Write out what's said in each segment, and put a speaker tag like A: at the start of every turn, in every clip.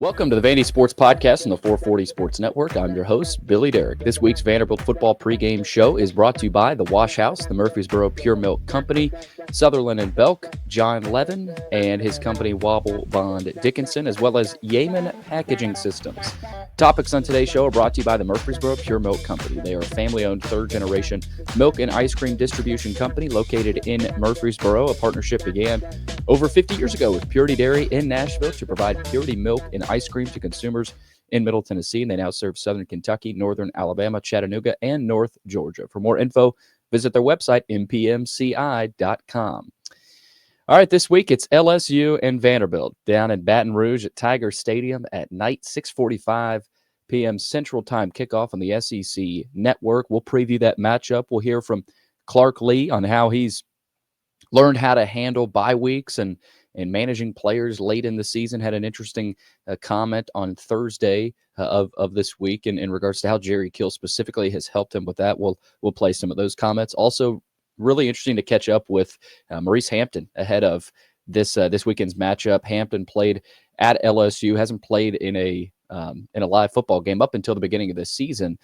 A: Welcome to the VandySports podcast on the 440 Sports Network. I'm your host, Billy Derrick. This week's Vanderbilt football pregame show is brought to you by The Wash House, the Murfreesboro Pure Milk Company, Sutherland and Belk, John Levin, and his company Wobble Bond Dickinson, as well as Yeaman Packaging Systems. Topics on today's show are brought to you by the Murfreesboro Pure Milk Company. They are a family-owned third-generation milk and ice cream distribution company located in Murfreesboro. A partnership began over 50 years ago with Purity Dairy in Nashville to provide purity milk and ice cream to consumers in Middle Tennessee, and they now serve Southern Kentucky, Northern Alabama, Chattanooga, and North Georgia. For more info, visit their website, mpmci.com. All right, this week it's LSU and Vanderbilt down in Baton Rouge at Tiger Stadium at night, 6:45 p.m. Central Time kickoff on the SEC Network. We'll preview that matchup. We'll hear from Clark Lee on how he's learned how to handle bye weeks and managing players late in the season. Had an interesting comment on Thursday of this week in regards to how Jerry Kill specifically has helped him with that. We'll play some of those comments. Also, really interesting to catch up with Maurice Hampton ahead of this weekend's matchup. Hampton played at LSU, hasn't played in a live football game up until the beginning of this season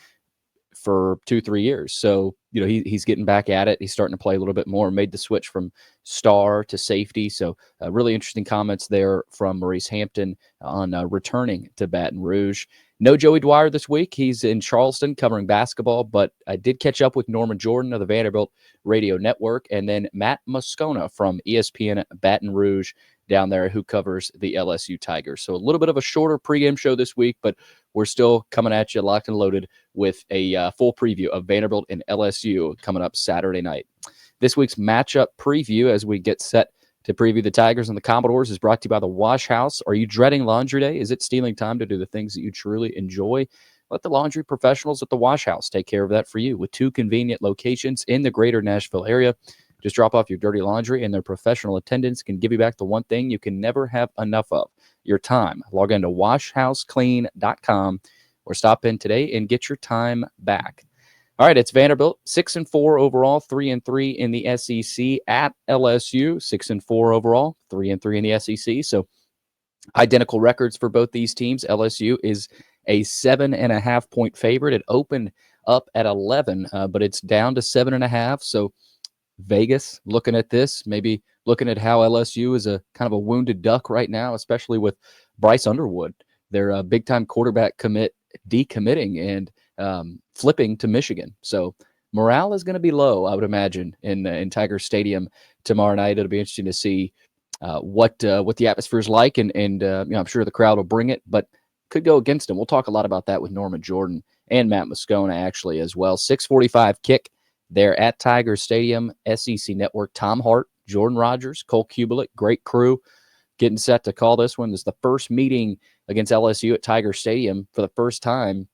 A: for 2-3 years. So, he's getting back at it. He's starting to play a little bit more, made the switch from star to safety. So really interesting comments there from Maurice Hampton on returning to Baton Rouge. No Joey Dwyer this week. He's in Charleston covering basketball, but I did catch up with Norman Jordan of the Vanderbilt Radio Network, and then Matt Moscona from ESPN Baton Rouge down there, who covers the LSU Tigers. So a little bit of a shorter pregame show this week, but we're still coming at you locked and loaded with a full preview of Vanderbilt and LSU coming up Saturday night. This week's matchup preview, as we get set to preview the Tigers and the Commodores, is brought to you by the Wash House. Are you dreading laundry day? Is it stealing time to do the things that you truly enjoy? Let the laundry professionals at the Wash House take care of that for you with 2 convenient locations in the greater Nashville area. Just drop off your dirty laundry, and their professional attendants can give you back the one thing you can never have enough of, your time. Log into washhouseclean.com or stop in today and get your time back. All right, it's Vanderbilt, 6-4 overall, 3-3 in the SEC at LSU, 6-4 overall, 3-3 in the SEC. So identical records for both these teams. LSU is a 7.5-point favorite. It opened up at 11, but it's down to 7.5. So Vegas looking at this, maybe looking at how LSU is a kind of a wounded duck right now, especially with Bryce Underwood, their big-time quarterback decommitting and flipping to Michigan. So morale is going to be low, I would imagine, in Tiger Stadium tomorrow night. It'll be interesting to see what the atmosphere is like, and I'm sure the crowd will bring it, but could go against them. We'll talk a lot about that with Norman Jordan and Matt Moscona actually as well. 6:45 kick there at Tiger Stadium. SEC Network, Tom Hart, Jordan Rogers, Cole Kubelik, great crew getting set to call this one. This is the first meeting against LSU at Tiger Stadium for the first time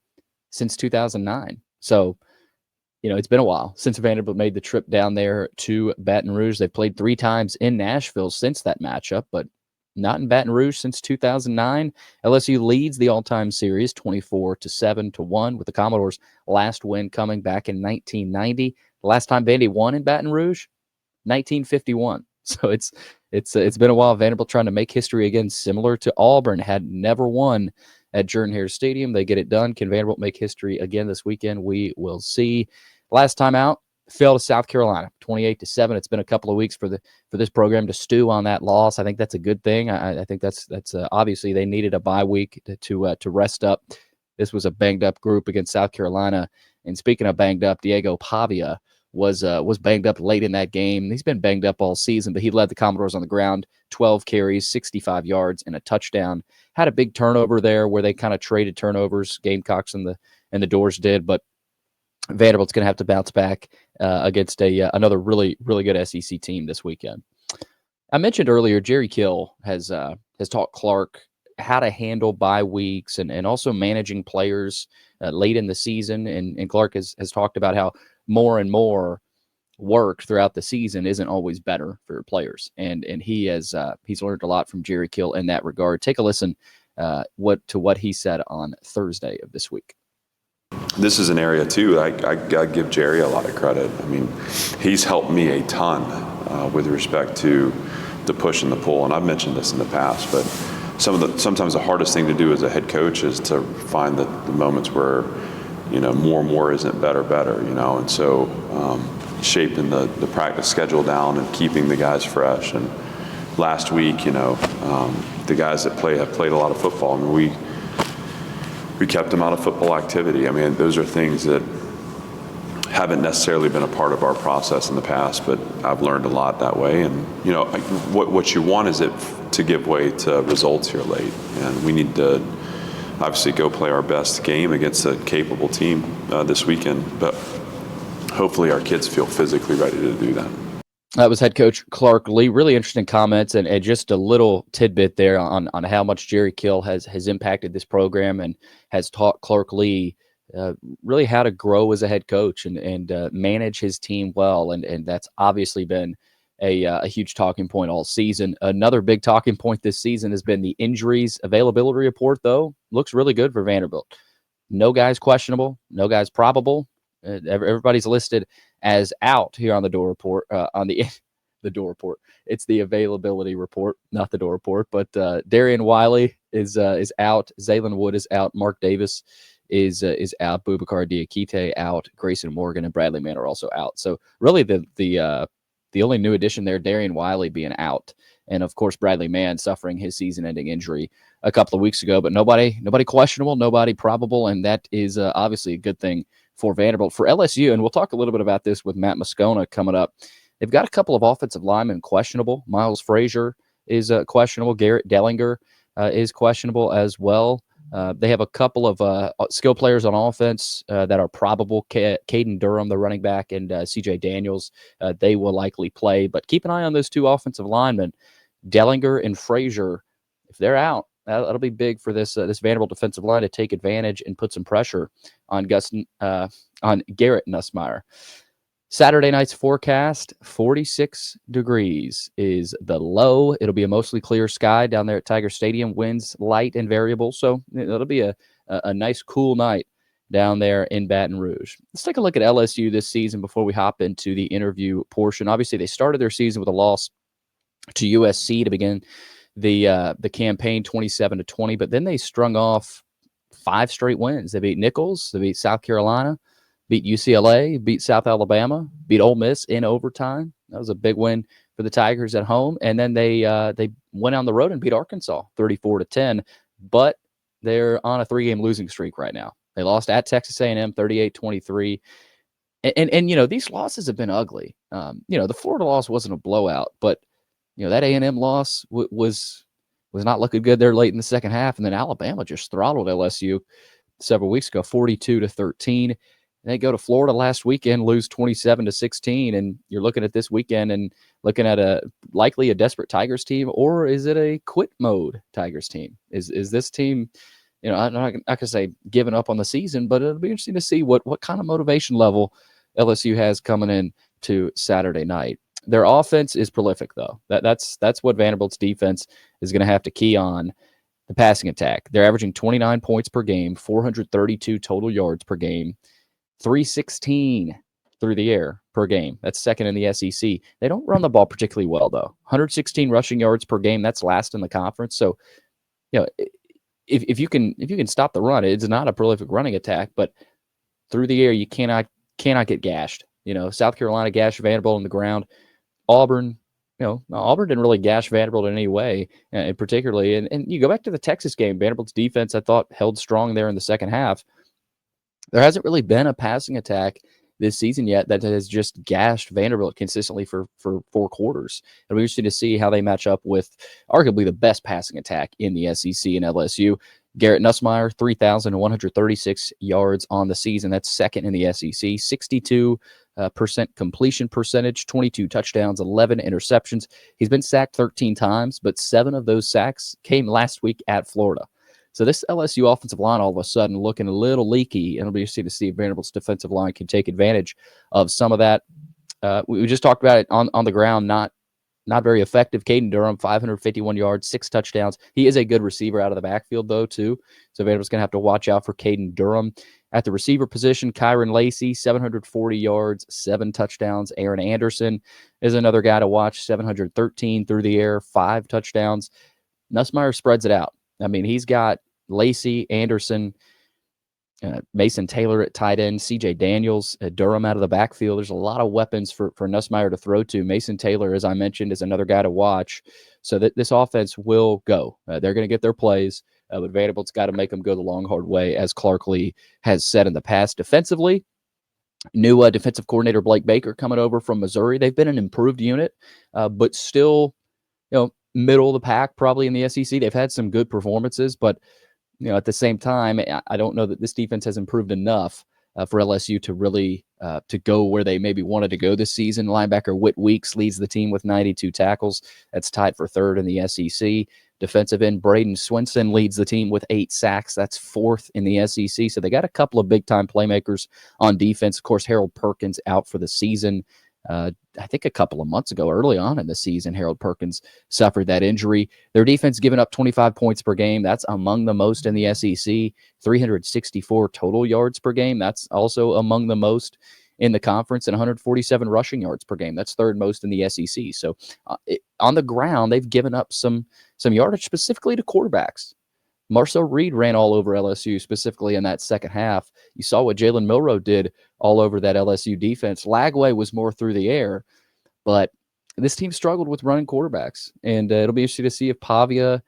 A: since 2009. So, it's been a while since Vanderbilt made the trip down there to Baton Rouge. They've played 3 times in Nashville since that matchup, but not in Baton Rouge since 2009. LSU leads the all-time series 24-7-1, with the Commodores' last win coming back in 1990. The last time Vandy won in Baton Rouge, 1951. So it's been a while. Vanderbilt trying to make history again, similar to Auburn, had never won at Jordan-Hare Stadium. They get it done. Can Vanderbilt make history again this weekend? We will see. Last time out, fell to South Carolina, 28-7. It's been a couple of weeks for this program to stew on that loss. I think that's a good thing. I think that's obviously they needed a bye week to rest up. This was a banged up group against South Carolina. And speaking of banged up, Diego Pavia was banged up late in that game. He's been banged up all season, but he led the Commodores on the ground, 12 carries, 65 yards, and a touchdown. Had a big turnover there where they kind of traded turnovers. Gamecocks and the Doors did, but Vanderbilt's going to have to bounce back against another really, really good SEC team this weekend. I mentioned earlier, Jerry Kill has taught Clark how to handle bye weeks and also managing players late in the season. And Clark has talked about how more and more work throughout the season isn't always better for players. And he's learned a lot from Jerry Kill in that regard. Take a listen to what he said on Thursday of this week.
B: This is an area, too, I give Jerry a lot of credit. I mean, he's helped me a ton with respect to the push and the pull. And I've mentioned this in the past, but sometimes the hardest thing to do as a head coach is to find the moments where, more isn't better, and so shaping the practice schedule down and keeping the guys fresh. And last week, the guys that have played a lot of football. I mean, we kept them out of football activity. I mean, those are things that haven't necessarily been a part of our process in the past, but I've learned a lot that way. And, what you want is it to give way to results here late. And we need to obviously go play our best game against a capable team this weekend. But hopefully our kids feel physically ready to do that.
A: That was head coach Clark Lee. Really interesting comments, and just a little tidbit there on how much Jerry Kill has impacted this program and has taught Clark Lee really how to grow as a head coach and manage his team well. And that's obviously been a huge talking point all season. Another big talking point this season has been the injuries availability report, though. Looks really good for Vanderbilt. No guys questionable, no guys probable. Everybody's listed as out here on the door report, on the door report. It's the availability report, not the door report. But Darian Wiley is out. Zaylen Wood is out. Mark Davis is out. Boubacar Diakite out. Grayson Morgan and Bradley Mann are also out. So really the only new addition there, Darian Wiley being out. And, of course, Bradley Mann suffering his season-ending injury a couple of weeks ago. But nobody questionable, nobody probable, and that is obviously a good thing for Vanderbilt. For LSU, and we'll talk a little bit about this with Matt Moscona coming up, they've got a couple of offensive linemen questionable. Miles Frazier is questionable. Garrett Dellinger is questionable as well. They have a couple of skill players on offense that are probable. Caden Durham, the running back, and C.J. Daniels, they will likely play. But keep an eye on those two offensive linemen, Dellinger and Frazier. If they're out, that'll be big for this Vanderbilt defensive line to take advantage and put some pressure on Garrett Nussmeier. Saturday night's forecast, 46 degrees is the low. It'll be a mostly clear sky down there at Tiger Stadium. Winds light and variable, so it'll be a nice, cool night down there in Baton Rouge. Let's take a look at LSU this season before we hop into the interview portion. Obviously, they started their season with a loss to USC to begin the campaign, 27-20, but then they strung off 5 straight wins. They beat Nichols, they beat South Carolina, beat UCLA, beat South Alabama, beat Ole Miss in overtime. That was a big win for the Tigers at home. And then they went on the road and beat Arkansas 34-10, but they're on a 3-game losing streak right now. They lost at Texas A&M 38-23. And these losses have been ugly. The Florida loss wasn't a blowout, but that A&M loss was not looking good there late in the second half. And then Alabama just throttled LSU several weeks ago, 42-13. They go to Florida last weekend, lose 27-16, and you're looking at this weekend and looking at likely a desperate Tigers team, or is it a quit mode Tigers team? Is this team, I'm not gonna say giving up on the season, but it'll be interesting to see what kind of motivation level LSU has coming in to Saturday night. Their offense is prolific, though. That's what Vanderbilt's defense is going to have to key on. The passing attack. They're averaging 29 points per game, 432 total yards per game, 316 through the air per game. That's second in the SEC. They don't run the ball particularly well, though. 116 rushing yards per game. That's last in the conference. So, if you can stop the run, it's not a prolific running attack. But through the air, you cannot get gashed. South Carolina gashed Vanderbilt on the ground. Auburn didn't really gash Vanderbilt in any way, particularly. And you go back to the Texas game, Vanderbilt's defense, I thought, held strong there in the second half. There hasn't really been a passing attack this season yet that has just gashed Vanderbilt consistently for 4 quarters. It'll be interesting to see how they match up with arguably the best passing attack in the SEC and LSU. Garrett Nussmeier, 3,136 yards on the season. That's second in the SEC. 62% completion percentage, 22 touchdowns, 11 interceptions. He's been sacked 13 times, but 7 of those sacks came last week at Florida. So this LSU offensive line all of a sudden looking a little leaky, and it'll be interesting to see if Vanderbilt's defensive line can take advantage of some of that. We just talked about it on the ground, not very effective. Caden Durham, 551 yards, 6 touchdowns. He is a good receiver out of the backfield, though, too. So Vanderbilt's going to have to watch out for Caden Durham. At the receiver position, Kyron Lacey, 740 yards, 7 touchdowns. Aaron Anderson is another guy to watch, 713 through the air, 5 touchdowns. Nussmeier spreads it out. I mean, he's got Lacey, Anderson, Mason Taylor at tight end, C.J. Daniels, Durham out of the backfield. There's a lot of weapons for Nussmeier to throw to. Mason Taylor, as I mentioned, is another guy to watch. So that this offense will go. They're going to get their plays, but Vanderbilt's got to make them go the long, hard way, as Clark Lee has said in the past. Defensively, new defensive coordinator Blake Baker coming over from Missouri. They've been an improved unit, but still, middle of the pack probably in the SEC. They've had some good performances, but at the same time, I don't know that this defense has improved enough for LSU to really to go where they maybe wanted to go this season. Linebacker Whit Weeks leads the team with 92 tackles. That's tied for third in the SEC. Defensive end Braden Swinson leads the team with 8 sacks. That's fourth in the SEC. So they got a couple of big-time playmakers on defense. Of course, Harold Perkins out for the season. I think a couple of months ago, early on in the season, Harold Perkins suffered that injury. Their defense giving up 25 points per game. That's among the most in the SEC. 364 total yards per game. That's also among the most in the conference, and 147 rushing yards per game. That's third most in the SEC. So on the ground, they've given up some yardage specifically to quarterbacks. Marcel Reed ran all over LSU, specifically in that second half. You saw what Jalen Milroe did all over that LSU defense. Lagway was more through the air, but this team struggled with running quarterbacks. And it'll be interesting to see if Pavia,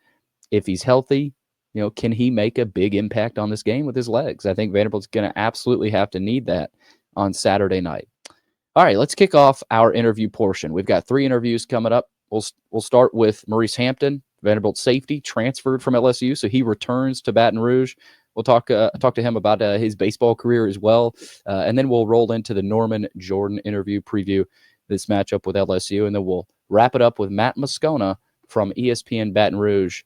A: if he's healthy, can he make a big impact on this game with his legs? I think Vanderbilt's going to absolutely have to need that on Saturday night. All right, let's kick off our interview portion. We've got 3 interviews coming up. We'll start with Maurice Hampton, Vanderbilt safety, transferred from LSU, so he returns to Baton Rouge. We'll talk to him about his baseball career as well, and then we'll roll into the Norman Jordan interview, preview this matchup with LSU, and then we'll wrap it up with Matt Moscona from ESPN Baton Rouge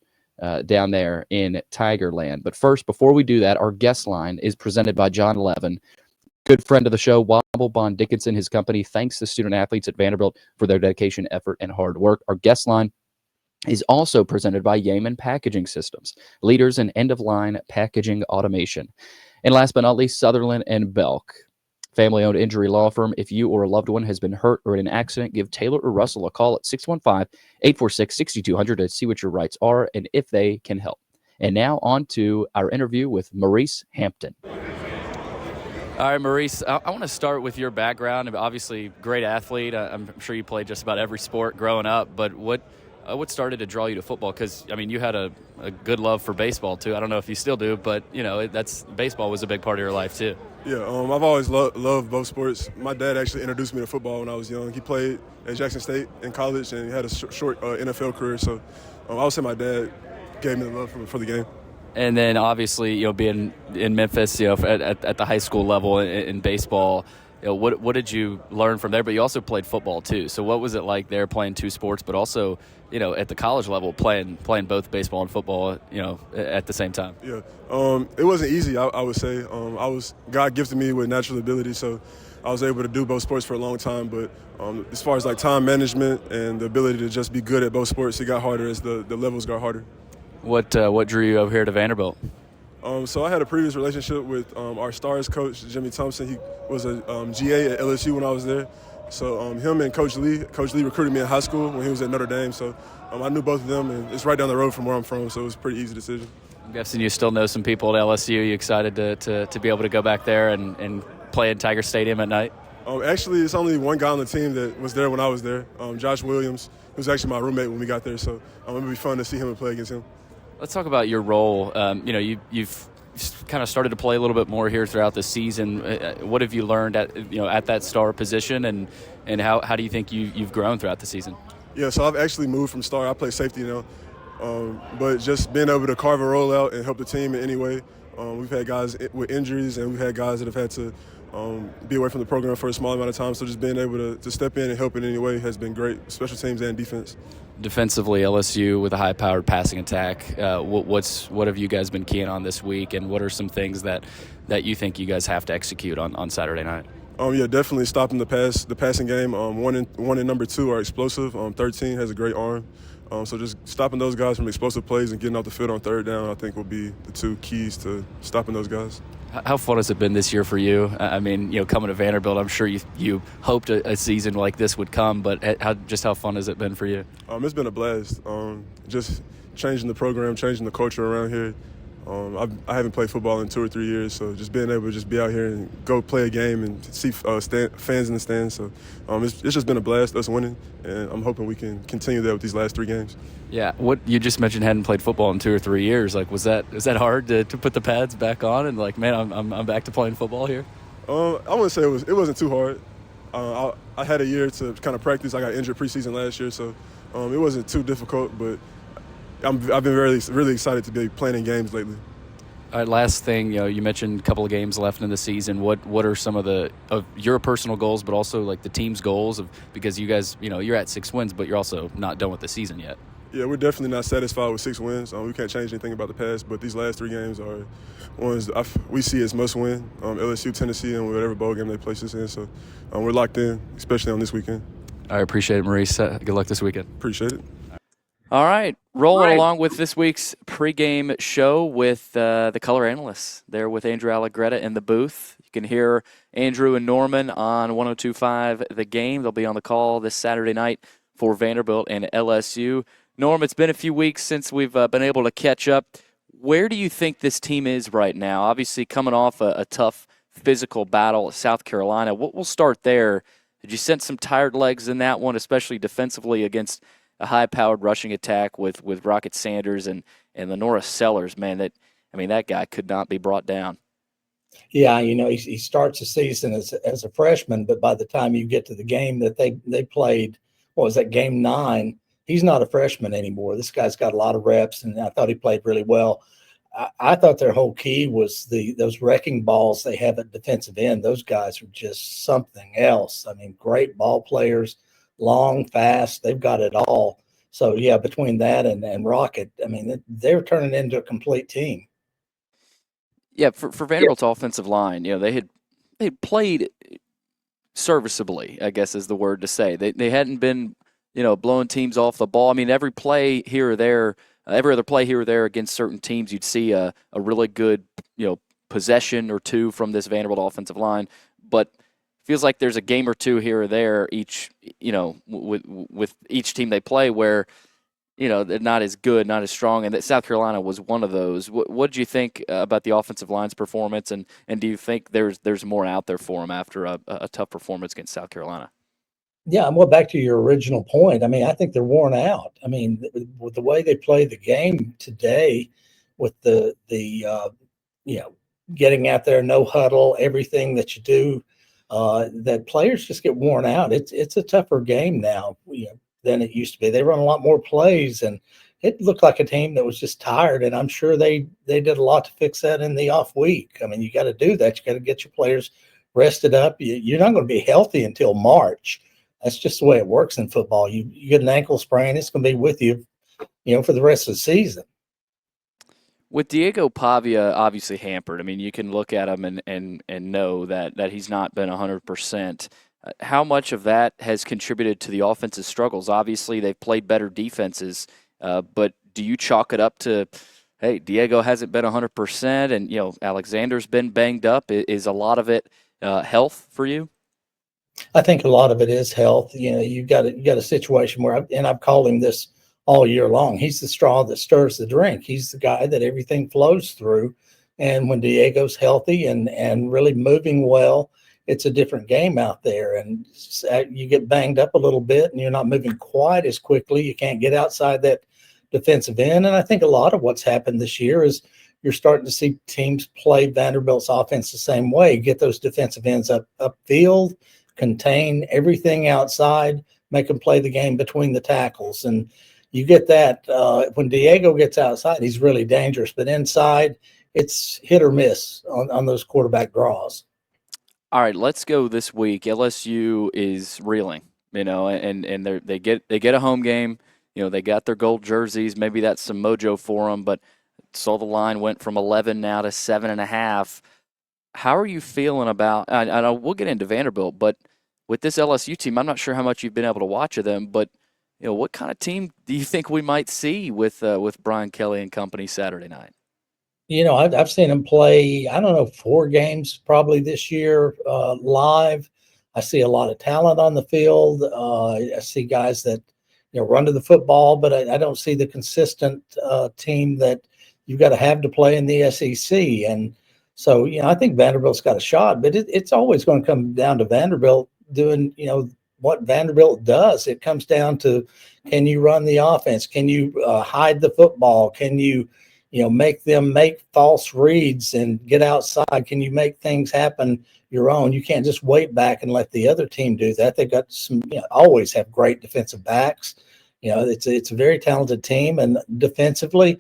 A: down there in Tigerland. But first, before we do that, our guest line is presented by John Levin, good friend of the show, Wobble Bond Dickinson. His company thanks the student athletes at Vanderbilt for their dedication, effort, and hard work. Our guest line is also presented by Yeaman Packaging Systems, leaders in end-of-line packaging automation. And last but not least, Sutherland and Belk, family-owned injury law firm. If you or a loved one has been hurt or in an accident, give Taylor or Russell a call at 615-846-6200 to see what your rights are and if they can help. And now on to our interview with Maurice Hampton. All right, Maurice, I want to start with your background. Obviously, great athlete. I'm sure you played just about every sport growing up, but what started to draw you to football? Because, you had a good love for baseball, too. I don't know if you still do, but, baseball was a big part of your life, too.
C: Yeah, I've always loved both sports. My dad actually introduced me to football when I was young. He played at Jackson State in college, and he had a short NFL career. So I would say my dad gave me the love for the game.
A: And then, obviously, being in Memphis, at the high school level in baseball, what did you learn from there? But you also played football too. So what was it like there, playing 2 sports, but also, at the college level, playing both baseball and football, at the same time?
C: Yeah, it wasn't easy. I would say God gifted me with natural ability, so I was able to do both sports for a long time. But as far as like time management and the ability to just be good at both sports, it got harder as the levels got harder.
A: What drew you over here to Vanderbilt?
C: So I had a previous relationship with our Stars coach, Jimmy Thompson. He was a GA at LSU when I was there. So him and Coach Lee recruited me in high school when he was at Notre Dame. So I knew both of them, and it's right down the road from where I'm from, so it was a pretty easy decision.
A: I'm guessing you still know some people at LSU. You excited to be able to go back there and play in Tiger Stadium at night?
C: Actually, it's only one guy on the team that was there when I was there, Josh Williams, who was actually my roommate when we got there. So it would be fun to see him and play against him. Let's
A: talk about your role. You've kind of started to play a little bit more here throughout the season. What have you learned at that star position, and how do you think you've grown throughout the season?
C: Yeah, so I've actually moved from star. I play safety now, but just being able to carve a role out and help the team in any way. We've had guys with injuries, and we've had guys that have had to be away from the program for a small amount of time. So just being able to step in and help in any way has been great, special teams and defense.
A: Defensively, LSU with a high-powered passing attack. What have you guys been keying on this week, and what are some things that you think you guys have to execute on Saturday night?
C: Yeah, definitely stopping the passing game. One and number 2 are explosive. 13 has a great arm. So just stopping those guys from explosive plays and getting off the field on third down, I think, will be the 2 keys to stopping those guys.
A: How fun has it been this year for you? I mean, coming to Vanderbilt, I'm sure you hoped a season like this would come, but how fun has it been for you?
C: It's been a blast. Just changing the program, changing the culture around here. I haven't played football in 2 or 3 years, so just being able to just be out here and go play a game and see fans in the stands. So it's just been a blast, us winning, and I'm hoping we can continue that with these last 3 games.
A: Yeah, what you just mentioned, hadn't played football in 2 or 3 years. Like, was that hard to put the pads back on and like, man, I'm back to playing football here?
C: I wouldn't say it wasn't too hard. I had a year to kind of practice. I got injured preseason last year, so it wasn't too difficult, but I've been really excited to be playing in games lately.
A: All right, last thing, you mentioned a couple of games left in the season. What are some of your personal goals, but also like the team's goals because you guys, you're at 6 wins, but you're also not done with the season yet.
C: Yeah, we're definitely not satisfied with 6 wins. We can't change anything about the past, but these last 3 games are ones we see as must win. LSU, Tennessee, and whatever bowl game they place us in. So we're locked in, especially on this weekend.
A: I appreciate it, Maurice. Good luck this weekend.
C: Appreciate it.
A: All right, rolling along with this week's pregame show with the color analysts. There with Andrew Allegretta in the booth. You can hear Andrew and Norman on 102.5 The Game. They'll be on the call this Saturday night for Vanderbilt and LSU. Norm, it's been a few weeks since we've been able to catch up. Where do you think this team is right now? Obviously coming off a tough physical battle at South Carolina. We'll start there. Did you sense some tired legs in that one, especially defensively against a high-powered rushing attack with Rocket Sanders and Lenora Sellers? Man, that guy could not be brought down.
D: Yeah, he starts the season as a freshman, but by the time you get to the game that they played, what was that, game 9, he's not a freshman anymore. This guy's got a lot of reps, and I thought he played really well. I thought their whole key was those wrecking balls they have at defensive end. Those guys are just something else. I mean, great ball players, long, fast. They've got it all. So, yeah, between that and Rocket, I mean, they're turning into a complete team.
A: Yeah, for Vanderbilt's offensive line, they had played serviceably, I guess is the word to say. They hadn't been, blowing teams off the ball. I mean, every play here or there, every other play here or there against certain teams, you'd see a really good, possession or two from this Vanderbilt offensive line. But feels like there's a game or two here or there each, with each team they play where, they're not as good, not as strong, and that South Carolina was one of those. What did you think about the offensive line's performance, and do you think there's more out there for them after a tough performance against South Carolina?
D: Yeah, well, back to your original point. I mean, I think they're worn out. I mean, with the way they play the game today, with the getting out there, no huddle, everything that you do, that players just get worn out. It's a tougher game now, than it used to be. They run a lot more plays, and it looked like a team that was just tired. And I'm sure they did a lot to fix that in the off week. I mean, you got to do that. You got to get your players rested up. You're not going to be healthy until March. That's just the way it works in football. You get an ankle sprain, it's going to be with you, for the rest of the season.
A: With Diego Pavia obviously hampered, I mean, you can look at him and know that he's not been 100%. How much of that has contributed to the offensive struggles? Obviously, they've played better defenses, but do you chalk it up to, hey, Diego hasn't been 100%, and Alexander's been banged up? Is a lot of it health for you?
D: I think a lot of it is health. You got a situation where, and I've called him this all year long. He's the straw that stirs the drink. He's the guy that everything flows through. And when Diego's healthy and really moving well, it's a different game out there. And you get banged up a little bit, and you're not moving quite as quickly. You can't get outside that defensive end. And I think a lot of what's happened this year is you're starting to see teams play Vanderbilt's offense the same way. Get those defensive ends upfield, contain everything outside, make them play the game between the tackles. And you get that when Diego gets outside, he's really dangerous. But inside, it's hit or miss on those quarterback draws.
A: All right, let's go this week. LSU is reeling, and they get a home game. They got their gold jerseys. Maybe that's some mojo for them, but saw the line went from 11 now to 7.5. How are you feeling about? I know we'll get into Vanderbilt, but with this LSU team, I'm not sure how much you've been able to watch of them, but what kind of team do you think we might see with Brian Kelly and company Saturday night?
D: I've seen him play, 4 games probably this year live. I see a lot of talent on the field. I see guys that, run to the football, but I don't see the consistent team that you've got to have to play in the SEC. And so, I think Vanderbilt's got a shot, but it's always going to come down to Vanderbilt doing, what Vanderbilt does. It comes down to, can you run the offense? Can you hide the football? Can you, make them make false reads and get outside? Can you make things happen your own? You can't just wait back and let the other team do that. They've got some, always have great defensive backs. It's a very talented team, and defensively,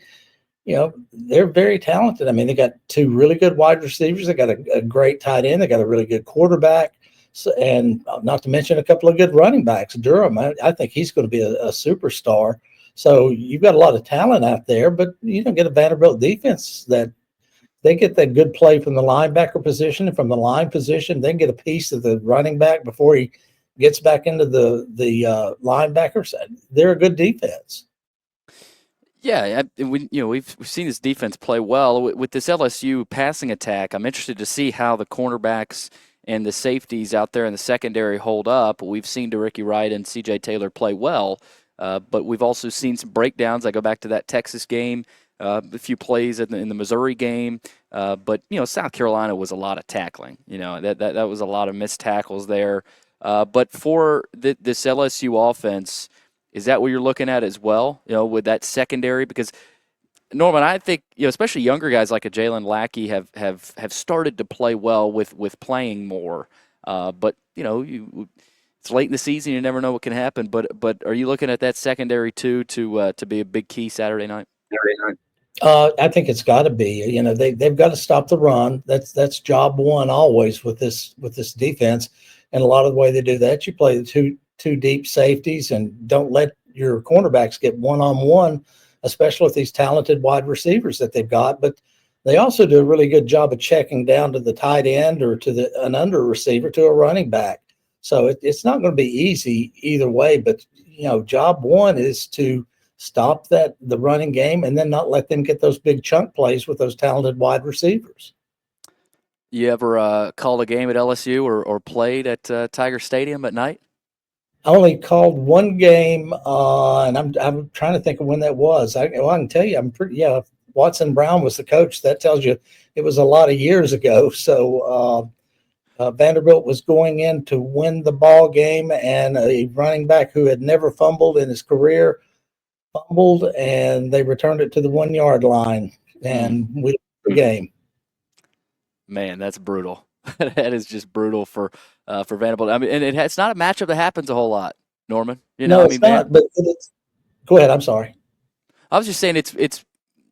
D: they're very talented. I mean, they got two really good wide receivers. They got a great tight end. They got a really good quarterback. So, and not to mention a couple of good running backs. Durham, I think he's going to be a superstar. So you've got a lot of talent out there, but you don't get a Vanderbilt defense that they get that good play from the linebacker position, and from the line position, they get a piece of the running back before he gets back into the linebackers. They're a good defense.
A: Yeah, we've seen this defense play well with this LSU passing attack. I'm interested to see how the cornerbacks and the safeties out there in the secondary hold up. We've seen DeRicky Wright and C.J. Taylor play well, but we've also seen some breakdowns. I go back to that Texas game, a few plays in the Missouri game, but South Carolina was a lot of tackling. That was a lot of missed tackles there. But for this LSU offense, is that what you're looking at as well? With that secondary, because Norman, I think especially younger guys like a Jalen Lackey have started to play well with playing more. But it's late in the season; you never know what can happen. But are you looking at that secondary too to be a big key Saturday night?
D: I think it's got to be. They've got to stop the run. That's job one always with this defense. And a lot of the way they do that, you play the two deep safeties and don't let your cornerbacks get one-on-one, especially with these talented wide receivers that they've got. But they also do a really good job of checking down to the tight end or to an under receiver to a running back. So it's not going to be easy either way. But, job one is to stop the running game and then not let them get those big chunk plays with those talented wide receivers.
A: You ever called a game at LSU or played at Tiger Stadium at night?
D: I only called one game, and I'm trying to think of when that was. I can tell you, Watson Brown was the coach. That tells you it was a lot of years ago. So Vanderbilt was going in to win the ball game, and a running back who had never fumbled in his career fumbled, and they returned it to the 1 yard line, and we won the game.
A: Man, that's brutal. That is just brutal for Vanderbilt. I mean, and it's not a matchup that happens a whole lot, Norman.
D: No, it's not. But go ahead. I'm sorry.
A: I was just saying it's.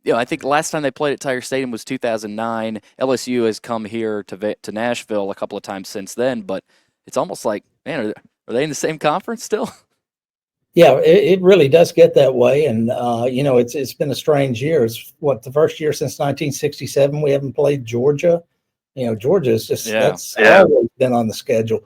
A: I think the last time they played at Tiger Stadium was 2009. LSU has come here to Nashville a couple of times since then, but it's almost like, man, are they in the same conference still?
D: Yeah, it really does get that way, and it's been a strange year. It's the first year since 1967 we haven't played Georgia. Georgia is just that's always been on the schedule.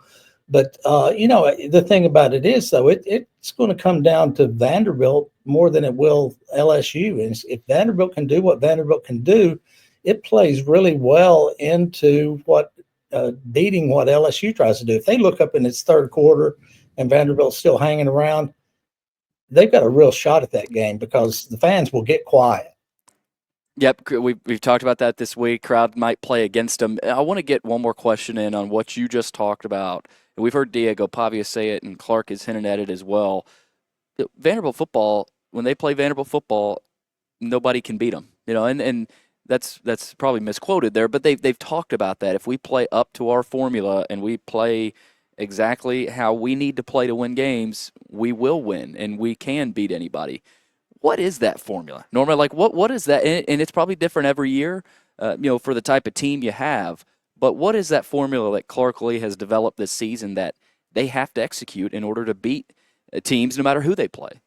D: But the thing about it is, though, it's going to come down to Vanderbilt more than it will LSU. And if Vanderbilt can do what Vanderbilt can do, it plays really well into beating what LSU tries to do. If they look up in its third quarter and Vanderbilt's still hanging around, they've got a real shot at that game because the fans will get quiet.
A: Yep, we've talked about that this week. Crowd might play against them. I want to get one more question in on what you just talked about. We've heard Diego Pavia say it, and Clark has hinted at it as well. Vanderbilt football, when they play Vanderbilt football, nobody can beat them. And that's probably misquoted there, but they've talked about that. If we play up to our formula and we play exactly how we need to play to win games, we will win, and we can beat anybody. What is that formula? Normally, what is that? And it's probably different every year, for the type of team you have. But what is that formula that Clark Lee has developed this season that they have to execute in order to beat teams no matter who they play?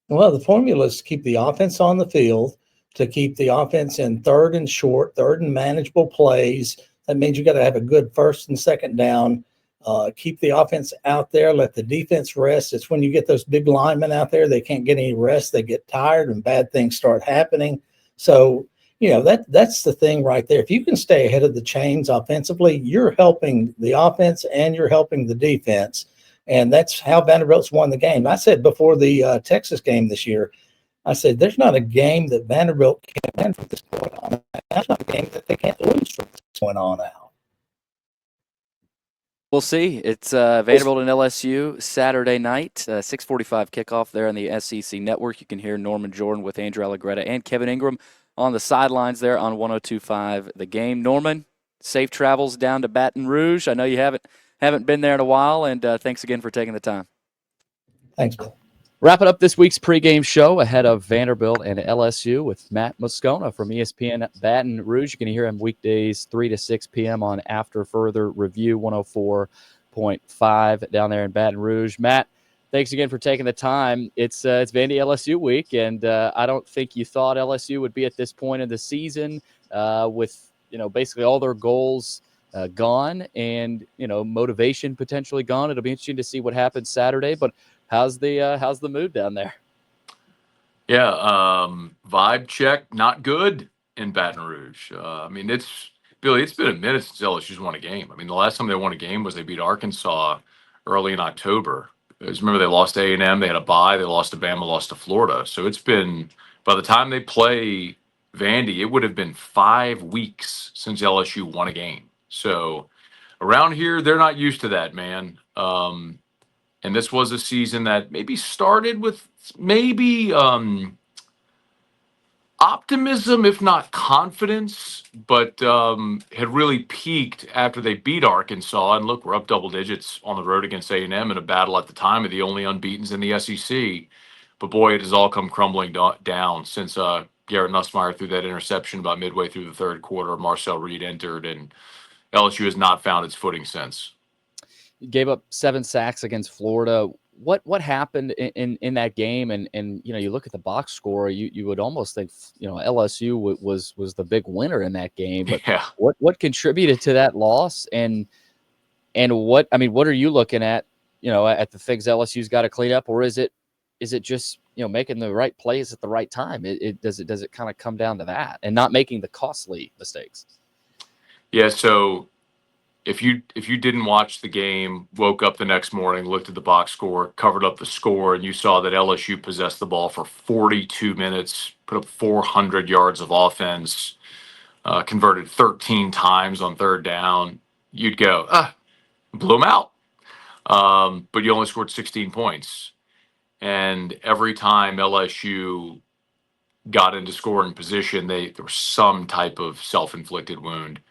D: Well, the formula is to keep the offense on the field, to keep the offense in third and short, third and manageable plays. That means you got to have a good first and second down. Keep the offense out there, let the defense rest. It's when you get those big linemen out there, they can't get any rest. They get tired and bad things start happening. So, that's the thing right there. If you can stay ahead of the chains offensively, you're helping the offense and you're helping the defense. And that's how Vanderbilt's won the game. I said before the Texas game this year, I said, there's not a game that Vanderbilt can't win from this point on. That's not a game that they can't lose from this point on out.
A: We'll see. It's Vanderbilt and LSU Saturday night, 6:45 kickoff there on the SEC Network. You can hear Norman Jordan with Andrew Allegretta and Kevin Ingram on the sidelines there on 102.5 The Game. Norman, safe travels down to Baton Rouge. I know you haven't been there in a while, and thanks again for taking the time.
D: Thanks, Bill.
A: Wrapping up this week's pregame show ahead of Vanderbilt and LSU with Matt Moscona from ESPN Baton Rouge. You can hear him weekdays 3 to 6 p.m. on After Further Review 104.5 down there in Baton Rouge. Matt, thanks again for taking the time. It's Vandy LSU week, and I don't think you thought LSU would be at this point in the season with basically all their goals gone and motivation potentially gone. It'll be interesting to see what happens Saturday, but how's the mood down there?
E: Yeah, vibe check, not good in Baton Rouge. I mean, Billy, it's been a minute since LSU's won a game. I mean, the last time they won a game was they beat Arkansas early in October. Remember, they lost to A&M, they had a bye, they lost to Bama, lost to Florida. So it's been, by the time they play Vandy, it would have been 5 weeks since LSU won a game. So around here, they're not used to that, man. And this was a season that maybe started with optimism, if not confidence, but had really peaked after they beat Arkansas. And look, we're up double digits on the road against A&M in a battle at the time of the only unbeatens in the SEC. But boy, it has all come crumbling down since Garrett Nussmeier threw that interception about midway through the third quarter. Marcel Reed entered, and LSU has not found its footing since.
A: Gave up 7 sacks against Florida. What happened in that game? And you look at the box score, you would almost think LSU was the big winner in that game. But
E: yeah.
A: What contributed to that loss? And what are you looking at? At the things LSU's got to clean up, or is it just making the right plays at the right time? Does it kind of come down to that and not making the costly mistakes?
E: Yeah. So if you didn't watch the game, woke up the next morning, looked at the box score, covered up the score, and you saw that LSU possessed the ball for 42 minutes, put up 400 yards of offense, converted 13 times on third down, you'd go, blew them out. But you only scored 16 points. And every time LSU got into scoring position, there was some type of self-inflicted wound.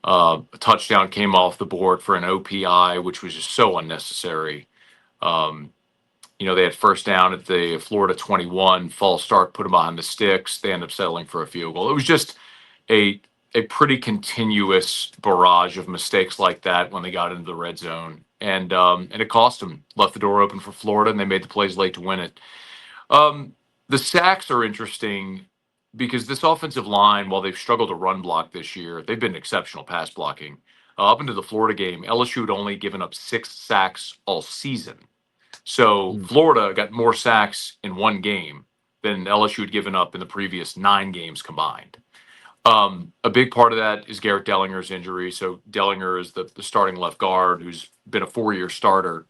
E: A touchdown came off the board for an OPI, which was just so unnecessary. They had first down at the Florida 21, false start, put them behind the sticks. They ended up settling for a field goal. It was just a pretty continuous barrage of mistakes like that when they got into the red zone. And it cost them. Left the door open for Florida, and they made the plays late to win it. The sacks are interesting because this offensive line, while they've struggled to run block this year, they've been exceptional pass blocking. Up into the Florida game, LSU had only given up 6 sacks all season. So Florida got more sacks in one game than LSU had given up in the previous 9 games combined. A big part of that is Garrett Dellinger's injury. So Dellinger is the starting left guard who's been a 4-year starter.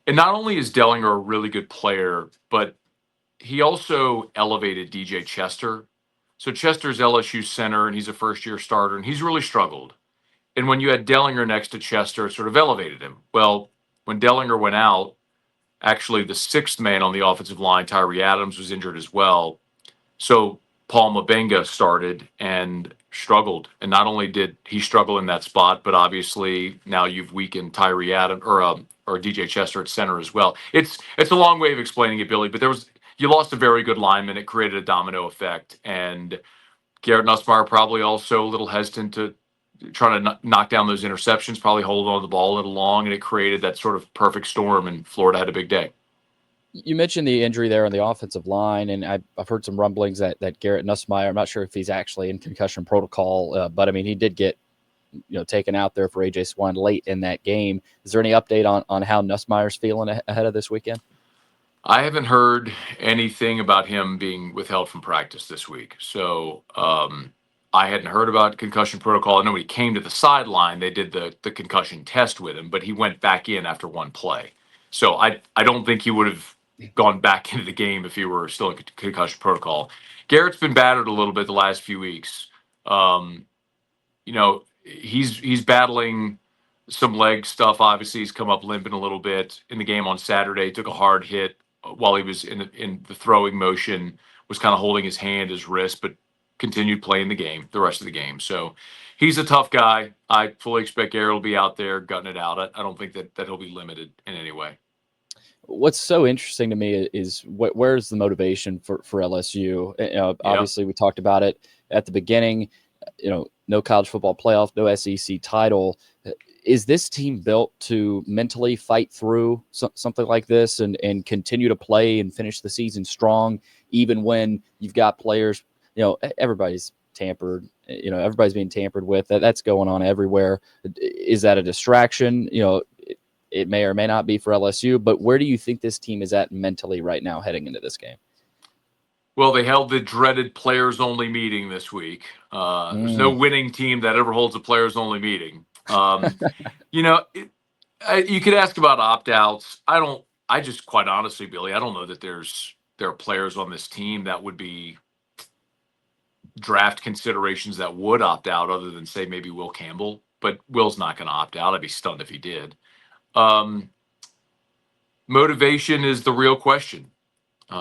E: And not only is Dellinger a really good player, but he also elevated DJ Chester. So Chester's LSU center, and he's a first-year starter, and he's really struggled. And when you had Dellinger next to Chester, it sort of elevated him. Well, when Dellinger went out, actually the 6th man on the offensive line, Tyree Adams, was injured as well. So Paul Mabenga started and struggled. And not only did he struggle in that spot, but obviously now you've weakened Tyree Adams or DJ Chester at center as well. It's a long way of explaining it, Billy, but you lost a very good lineman. It created a domino effect. And Garrett Nussmeier probably also a little hesitant to try to knock down those interceptions, probably hold on to the ball a little long, and it created that sort of perfect storm, and Florida had a big day.
A: You mentioned the injury there on the offensive line, and I've heard some rumblings that Garrett Nussmeier, I'm not sure if he's actually in concussion protocol, but he did get taken out there for A.J. Swan late in that game. Is there any update on how Nussmeier's feeling ahead of this weekend?
E: I haven't heard anything about him being withheld from practice this week. So I hadn't heard about concussion protocol. I know when he came to the sideline, they did the concussion test with him, but he went back in after one play. So I don't think he would have gone back into the game if he were still in concussion protocol. Garrett's been battered a little bit the last few weeks. He's battling some leg stuff. Obviously, he's come up limping a little bit in the game on Saturday. Took a hard hit while he was in the throwing motion. Was kind of holding his hand, his wrist, but continued playing the rest of the game. So he's a tough guy. I fully expect Garrett will be out there gutting it out. I don't think that he'll be limited in any way.
A: What's so interesting to me is where's the motivation for LSU? Obviously, we talked about it at the beginning. No college football playoff, no SEC title. Is this team built to mentally fight through something like this and continue to play and finish the season strong, even when you've got players? Everybody's tampered. Everybody's being tampered with. That's going on everywhere. Is that a distraction? It may or may not be for LSU, but where do you think this team is at mentally right now heading into this game?
E: Well, they held the dreaded players-only meeting this week. There's no winning team that ever holds a players-only meeting. You could ask about opt-outs. I just quite honestly, Billy, I don't know that there are players on this team that would be draft considerations that would opt out other than, say, maybe Will Campbell. But Will's not going to opt out. I'd be stunned if he did. Motivation is the real question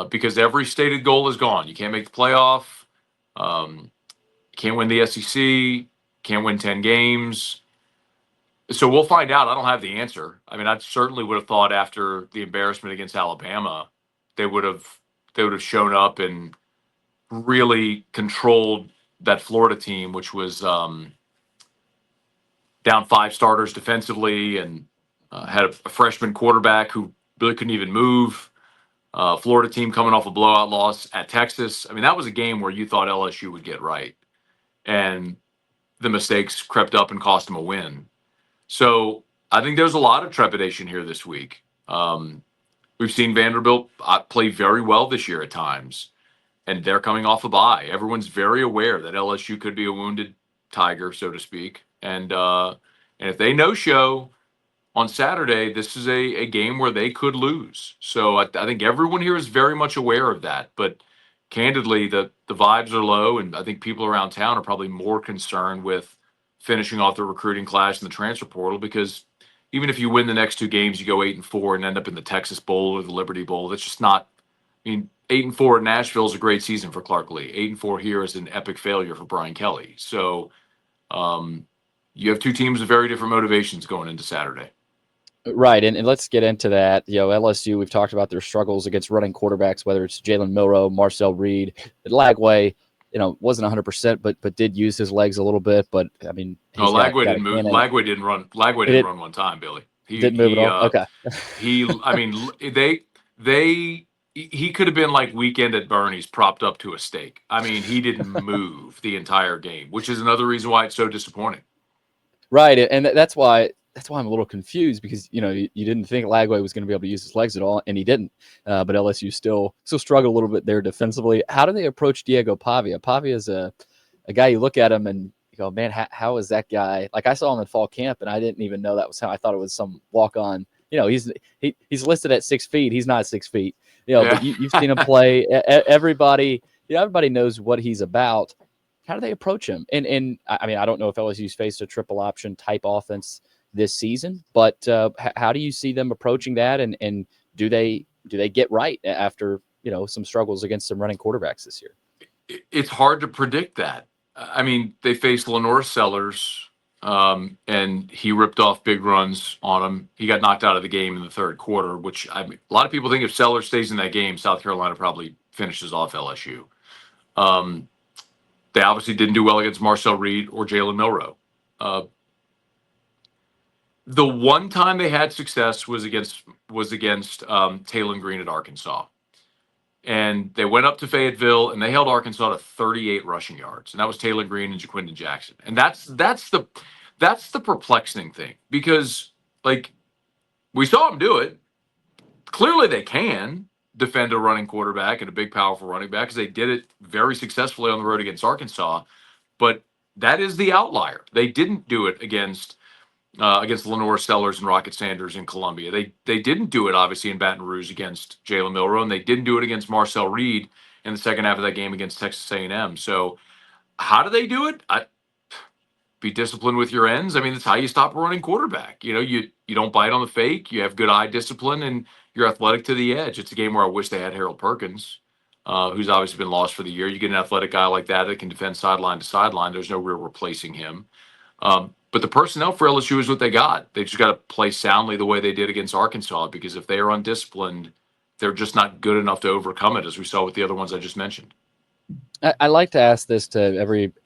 E: because every stated goal is gone. You can't make the playoff. You can't win the SEC. Can't win 10 games. So we'll find out. I don't have the answer. I mean, I certainly would have thought after the embarrassment against Alabama, they would have shown up and really controlled that Florida team, which was down 5 starters defensively and had a freshman quarterback who really couldn't even move. Florida team coming off a blowout loss at Texas. I mean, that was a game where you thought LSU would get right. And the mistakes crept up and cost them a win. So I think there's a lot of trepidation here this week. We've seen Vanderbilt play very well this year at times, and they're coming off a bye. Everyone's very aware that LSU could be a wounded tiger, so to speak. And if they no-show on Saturday, this is a game where they could lose. So I think everyone here is very much aware of that. But candidly, the vibes are low, and I think people around town are probably more concerned with finishing off the recruiting class in the transfer portal, because even if you win the next 2 games, you go 8-4 and end up in the Texas Bowl or the Liberty Bowl. That's just not. I mean, 8-4 at Nashville is a great season for Clark Lee. 8-4 here is an epic failure for Brian Kelly. So you have 2 teams with very different motivations going into Saturday.
A: Right, and let's get into that. LSU, we've talked about their struggles against running quarterbacks, whether it's Jalen Milroe, Marcel Reed. Lagway, wasn't 100%, but did use his legs a little bit. But I mean,
E: Lagway didn't move. Lagway didn't run. Lagway didn't run one time, Billy.
A: He didn't move at all. Okay.
E: He could have been like Weekend at Bernie's, propped up to a stake. I mean, he didn't move the entire game, which is another reason why it's so disappointing.
A: Right, and that's why I'm a little confused, because you didn't think Lagway was going to be able to use his legs at all, and he didn't. But LSU still struggled a little bit there defensively. How do they approach Diego Pavia? Pavia is a guy, you look at him and you go, man, how is that guy? Like, I saw him in fall camp, and I didn't even know that was how. I thought it was some walk on. He's listed at 6 feet. He's not 6 feet. But you've seen him play. Everybody knows what he's about. How do they approach him? And I mean, I don't know if LSU's faced a triple option type offense this season, but how do you see them approaching that? And do they get right after some struggles against some running quarterbacks this year?
E: It's hard to predict that. I mean, they faced Lenore Sellers, and he ripped off big runs on him. He got knocked out of the game in the 3rd quarter, which a lot of people think if Sellers stays in that game, South Carolina probably finishes off LSU. They obviously didn't do well against Marcel Reed or Jalen Milroe. The one time they had success was against Taylon Green at Arkansas. And they went up to Fayetteville and they held Arkansas to 38 rushing yards. And that was Taylon Green and Jaquindon Jackson. And that's the perplexing thing, because like we saw them do it. Clearly they can defend a running quarterback and a big, powerful running back, because they did it very successfully on the road against Arkansas. But that is the outlier. They didn't do it against against Lenore Sellers and Rocket Sanders in Columbia. They didn't do it, obviously, in Baton Rouge against Jalen Milroe, and they didn't do it against Marcel Reed in the second half of that game against Texas A&M. So how do they do it? Be disciplined with your ends. I mean, that's how you stop a running quarterback. You don't bite on the fake. You have good eye discipline, and you're athletic to the edge. It's a game where I wish they had Harold Perkins, who's obviously been lost for the year. You get an athletic guy like that can defend sideline to sideline. There's no real replacing him. But the personnel for LSU is what they got. They just got to play soundly the way they did against Arkansas, because if they are undisciplined, they're just not good enough to overcome it, as we saw with the other ones I just mentioned.
A: I like to ask this to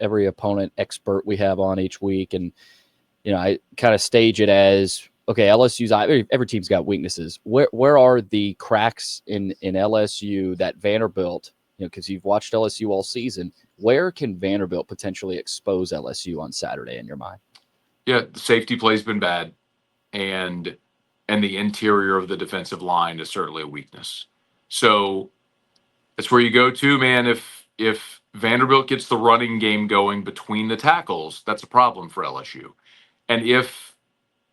A: every opponent expert we have on each week, and I kind of stage it as, okay, LSU's every team's got weaknesses. Where are the cracks in LSU that Vanderbilt, because you've watched LSU all season, where can Vanderbilt potentially expose LSU on Saturday in your mind?
E: Yeah, the safety play's been bad, and the interior of the defensive line is certainly a weakness. So that's where you go to, man. If Vanderbilt gets the running game going between the tackles, that's a problem for LSU. And if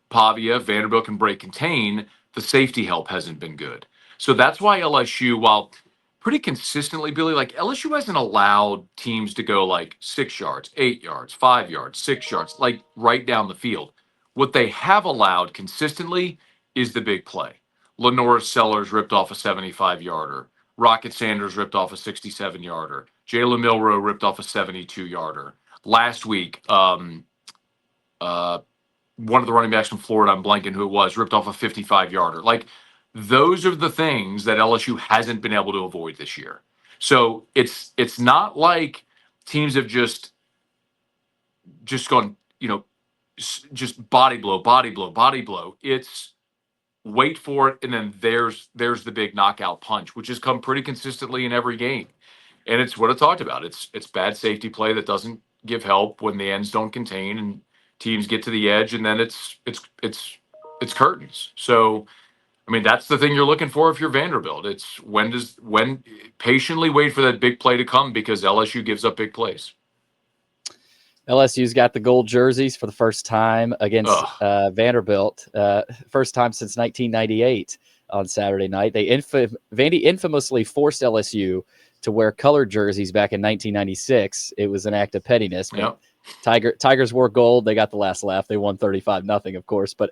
E: Pavia, Vanderbilt can break contain, the safety help hasn't been good. So that's why LSU, while pretty consistently, Billy, like LSU hasn't allowed teams to go like 6 yards, 8 yards, 5 yards, 6 yards, like right down the field. What they have allowed consistently is the big play. Lenore Sellers ripped off a 75-yarder. Rocket Sanders ripped off a 67-yarder. Jalen Milroe ripped off a 72-yarder. Last week, one of the running backs from Florida, I'm blanking who it was, ripped off a 55-yarder. Like, those are the things that LSU hasn't been able to avoid this year. So it's not like teams have just gone, just body blow, body blow, body blow. It's wait for it, and then there's the big knockout punch, which has come pretty consistently in every game. And it's what I talked about. It's bad safety play that doesn't give help when the ends don't contain and teams get to the edge, and then it's curtains. So, I mean, that's the thing you're looking for if you're Vanderbilt. It's when patiently wait for that big play to come, because LSU gives up big plays.
A: LSU's got the gold jerseys for the first time against Vanderbilt, first time since 1998 on Saturday night. Vandy infamously forced LSU to wear colored jerseys back in 1996. It was an act of pettiness. But yep. Tigers wore gold. They got the last laugh. They won 35-0, of course. But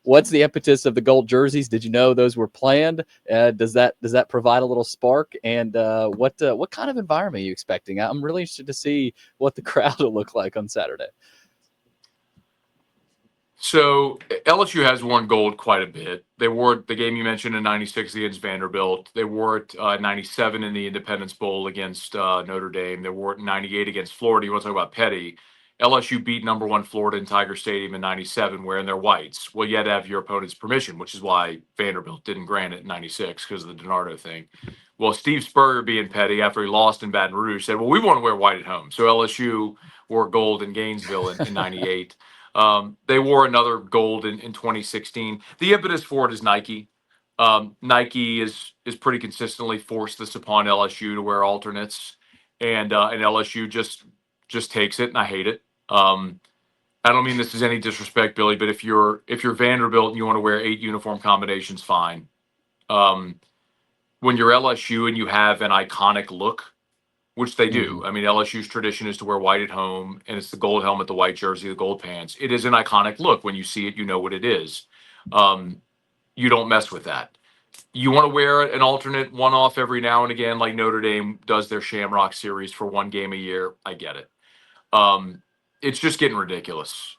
A: what's the impetus of the gold jerseys? Did you know those were planned? Does that provide a little spark? And what kind of environment are you expecting? I'm really interested to see what the crowd will look like on Saturday.
E: So LSU has worn gold quite a bit. They wore it the game you mentioned in '96 against Vanderbilt. They wore it '97 in the Independence Bowl against Notre Dame. They wore it in '98 against Florida. You want to talk about petty? LSU beat number 1 Florida in Tiger Stadium in '97 wearing their whites. Well, you had to have your opponent's permission, which is why Vanderbilt didn't grant it in '96 because of the DiNardo thing. Well, Steve Spurrier, being petty after he lost in Baton Rouge, said, well, we want to wear white at home. So LSU wore gold in Gainesville in '98. They wore another gold in 2016. The impetus for it is Nike. Nike is pretty consistently forced this upon LSU to wear alternates, and LSU just takes it, and I hate it. I don't mean this as any disrespect, Billy, but if you're Vanderbilt and you want to wear 8 uniform combinations, fine. When you're LSU and you have an iconic look, which they do. Mm-hmm. I mean, LSU's tradition is to wear white at home, and it's the gold helmet, the white jersey, the gold pants. It is an iconic look. When you see it, you know what it is. You don't mess with that. You want to wear an alternate one-off every now and again, like Notre Dame does their Shamrock Series for 1 game a year. I get it. It's just getting ridiculous.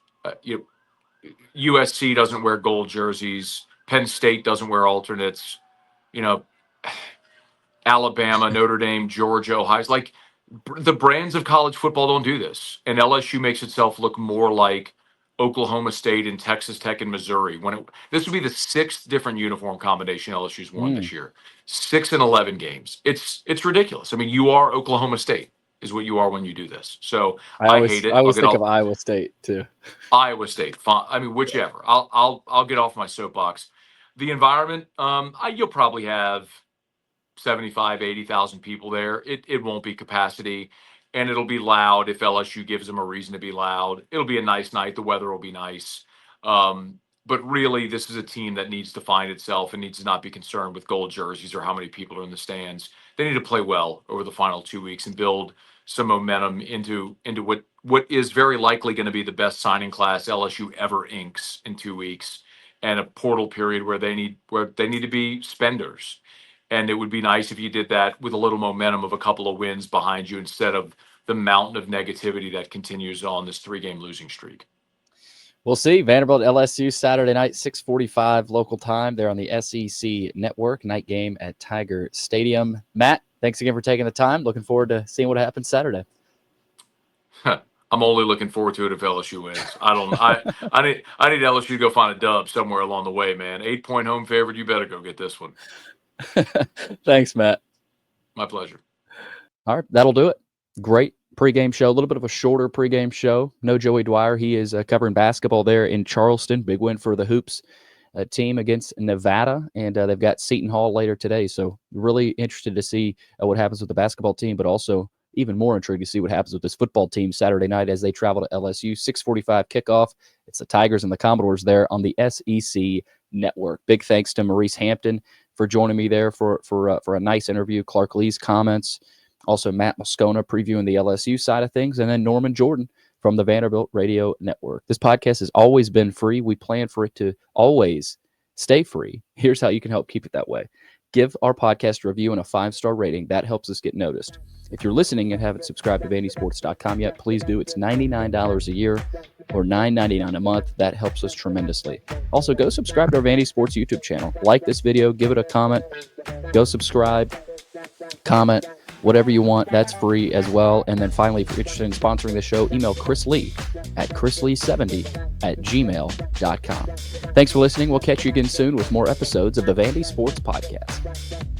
E: USC doesn't wear gold jerseys. Penn State doesn't wear alternates. Alabama, Notre Dame, Georgia, Ohio. Like, the brands of college football don't do this. And LSU makes itself look more like Oklahoma State and Texas Tech and Missouri. This would be the 6th different uniform combination LSU's won this year. 6 in 11 games. It's ridiculous. I mean, you are Oklahoma State is what you are when you do this. So I hate it.
A: I always think of Iowa State too.
E: Iowa State. Fine. I mean, whichever. I'll get off my soapbox. The environment, you'll probably have 75, 80,000 people there. It won't be capacity, and it'll be loud if LSU gives them a reason to be loud. It'll be a nice night. The weather will be nice. But really, this is a team that needs to find itself and needs to not be concerned with gold jerseys or how many people are in the stands. They need to play well over the final 2 weeks and build some momentum into what is very likely going to be the best signing class LSU ever inks in 2 weeks, and a portal period where they need to be spenders. And it would be nice if you did that with a little momentum of a couple of wins behind you instead of the mountain of negativity that continues on this 3-game losing streak.
A: We'll see. Vanderbilt LSU Saturday night, 6:45 local time. They're on the SEC Network. Night game at Tiger Stadium. Matt, thanks again for taking the time. Looking forward to seeing what happens Saturday.
E: I'm only looking forward to it if LSU wins. I need LSU to go find a dub somewhere along the way, man. 8-point home favorite. You better go get this one.
A: Thanks, Matt.
E: My pleasure.
A: All right, that'll do it. Great pregame show. A little bit of a shorter pregame show. No Joey Dwyer. He is covering basketball there in Charleston. Big win for the Hoops team against Nevada, and they've got Seton Hall later today. So really interested to see what happens with the basketball team, but also even more intrigued to see what happens with this football team Saturday night as they travel to LSU. 6:45 kickoff. It's the Tigers and the Commodores there on the SEC Network. Big thanks to Maurice Hampton for joining me there for a nice interview. Clark Lee's comments. Also, Matt Moscona previewing the LSU side of things, and then Norman Jordan from the Vanderbilt Radio Network. This podcast has always been free. We plan for it to always stay free. Here's how you can help keep it that way. Give our podcast a review and a 5-star rating. That helps us get noticed. If you're listening and haven't subscribed to VandySports.com yet, please do. It's $99 a year or $9.99 a month. That helps us tremendously. Also, go subscribe to our Vandy Sports YouTube channel. Like this video. Give it a comment. Go subscribe. Comment. Whatever you want, that's free as well. And then finally, if you're interested in sponsoring the show, email Chris Lee at chrislee70@gmail.com. Thanks for listening. We'll catch you again soon with more episodes of the Vandy Sports Podcast.